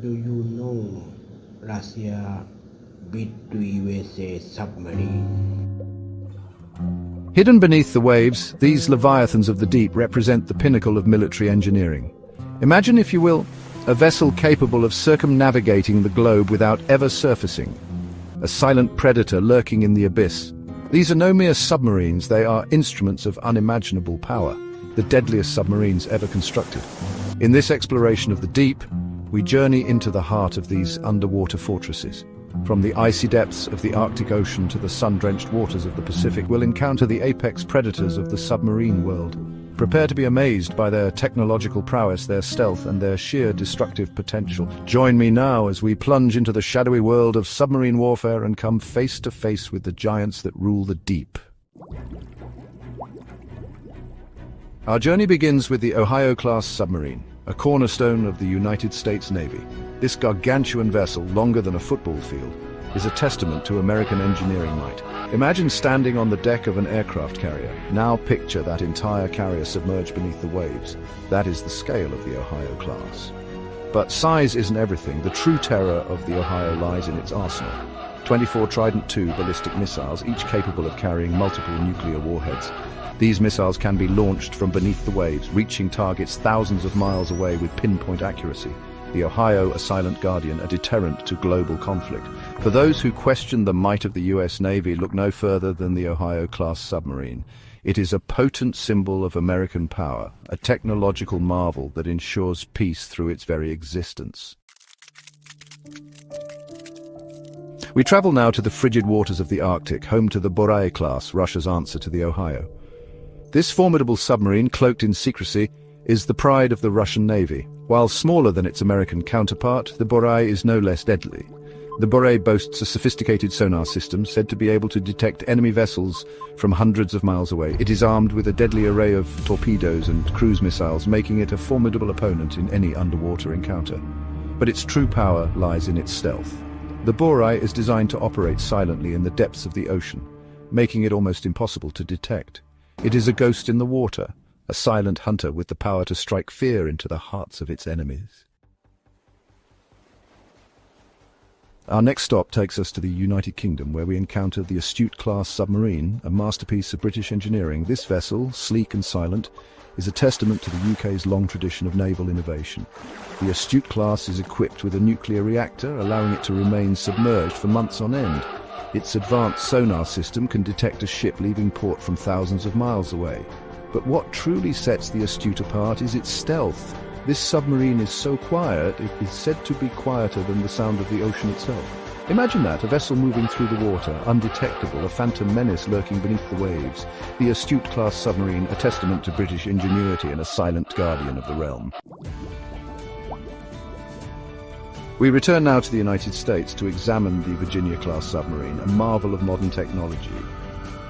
Do you know Russia beat to USA submarine? Hidden beneath the waves, these leviathans of the deep represent the pinnacle of military engineering. Imagine, if you will, a vessel capable of circumnavigating the globe without ever surfacing. A silent predator lurking in the abyss. These are no mere submarines, they are instruments of unimaginable power, the deadliest submarines ever constructed. In this exploration of the deep, we journey into the heart of these underwater fortresses. From the icy depths of the Arctic Ocean to the sun-drenched waters of the Pacific, we'll encounter the apex predators of the submarine world. Prepare to be amazed by their technological prowess, their stealth, and their sheer destructive potential. Join me now as we plunge into the shadowy world of submarine warfare and come face to face with the giants that rule the deep. Our journey begins with the Ohio-class submarine, a cornerstone of the United States Navy. This gargantuan vessel, longer than a football field, is a testament to American engineering might. Imagine standing on the deck of an aircraft carrier. Now picture that entire carrier submerged beneath the waves. That is the scale of the Ohio class. But size isn't everything. The true terror of the Ohio lies in its arsenal. 24 Trident II ballistic missiles, each capable of carrying multiple nuclear warheads. These missiles can be launched from beneath the waves, reaching targets thousands of miles away with pinpoint accuracy. The Ohio, a silent guardian, a deterrent to global conflict. For those who question the might of the US Navy, look no further than the Ohio-class submarine. It is a potent symbol of American power, a technological marvel that ensures peace through its very existence. We travel now to the frigid waters of the Arctic, home to the Borei class, Russia's answer to the Ohio. This formidable submarine, cloaked in secrecy, is the pride of the Russian Navy. While smaller than its American counterpart, the Borei is no less deadly. The Borei boasts a sophisticated sonar system said to be able to detect enemy vessels from hundreds of miles away. It is armed with a deadly array of torpedoes and cruise missiles, making it a formidable opponent in any underwater encounter. But its true power lies in its stealth. The Borei is designed to operate silently in the depths of the ocean, making it almost impossible to detect. It is a ghost in the water, a silent hunter with the power to strike fear into the hearts of its enemies. Our next stop takes us to the United Kingdom, where we encounter the Astute-class submarine, a masterpiece of British engineering. This vessel, sleek and silent, is a testament to the UK's long tradition of naval innovation. The Astute class is equipped with a nuclear reactor, allowing it to remain submerged for months on end. Its advanced sonar system can detect a ship leaving port from thousands of miles away. But what truly sets the Astute apart is its stealth. This submarine is so quiet, it is said to be quieter than the sound of the ocean itself. Imagine that, a vessel moving through the water, undetectable, a phantom menace lurking beneath the waves. The Astute-class submarine, a testament to British ingenuity and a silent guardian of the realm. We return now to the United States to examine the Virginia-class submarine, a marvel of modern technology.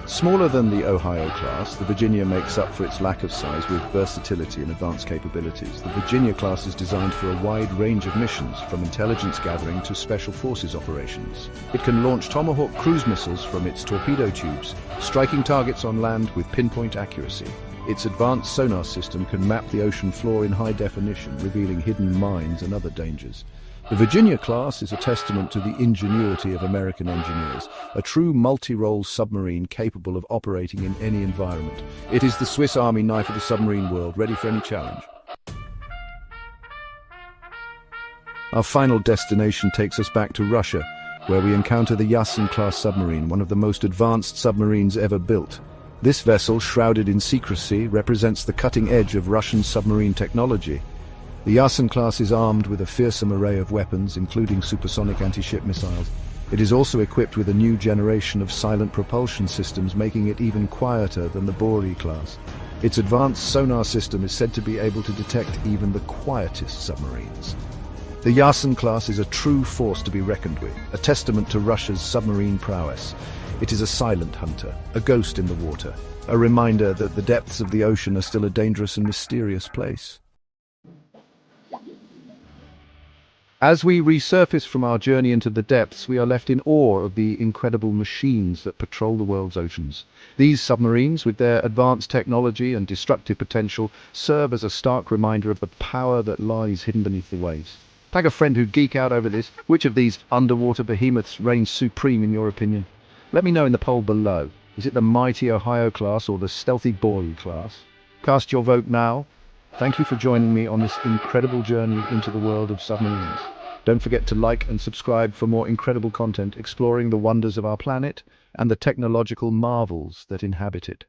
Smaller than the Ohio class, the Virginia makes up for its lack of size with versatility and advanced capabilities. The Virginia class is designed for a wide range of missions, from intelligence gathering to special forces operations. It can launch Tomahawk cruise missiles from its torpedo tubes, striking targets on land with pinpoint accuracy. Its advanced sonar system can map the ocean floor in high definition, revealing hidden mines and other dangers. The Virginia class is a testament to the ingenuity of American engineers, a true multi-role submarine capable of operating in any environment. It is the Swiss Army knife of the submarine world, ready for any challenge. Our final destination takes us back to Russia, where we encounter the Yasen-class submarine, one of the most advanced submarines ever built. This vessel, shrouded in secrecy, represents the cutting edge of Russian submarine technology. The Yasen class is armed with a fearsome array of weapons, including supersonic anti-ship missiles. It is also equipped with a new generation of silent propulsion systems, making it even quieter than the Borei class. Its advanced sonar system is said to be able to detect even the quietest submarines. The Yasen class is a true force to be reckoned with, a testament to Russia's submarine prowess. It is a silent hunter, a ghost in the water, a reminder that the depths of the ocean are still a dangerous and mysterious place. As we resurface from our journey into the depths, we are left in awe of the incredible machines that patrol the world's oceans. These submarines, with their advanced technology and destructive potential, serve as a stark reminder of the power that lies hidden beneath the waves. Tag a friend who'd geek out over this. Which of these underwater behemoths reigns supreme in your opinion? Let me know in the poll below. Is it the mighty Ohio class or the stealthy Boy class? Cast your vote now. Thank you for joining me on this incredible journey into the world of submarines. Don't forget to like and subscribe for more incredible content exploring the wonders of our planet and the technological marvels that inhabit it.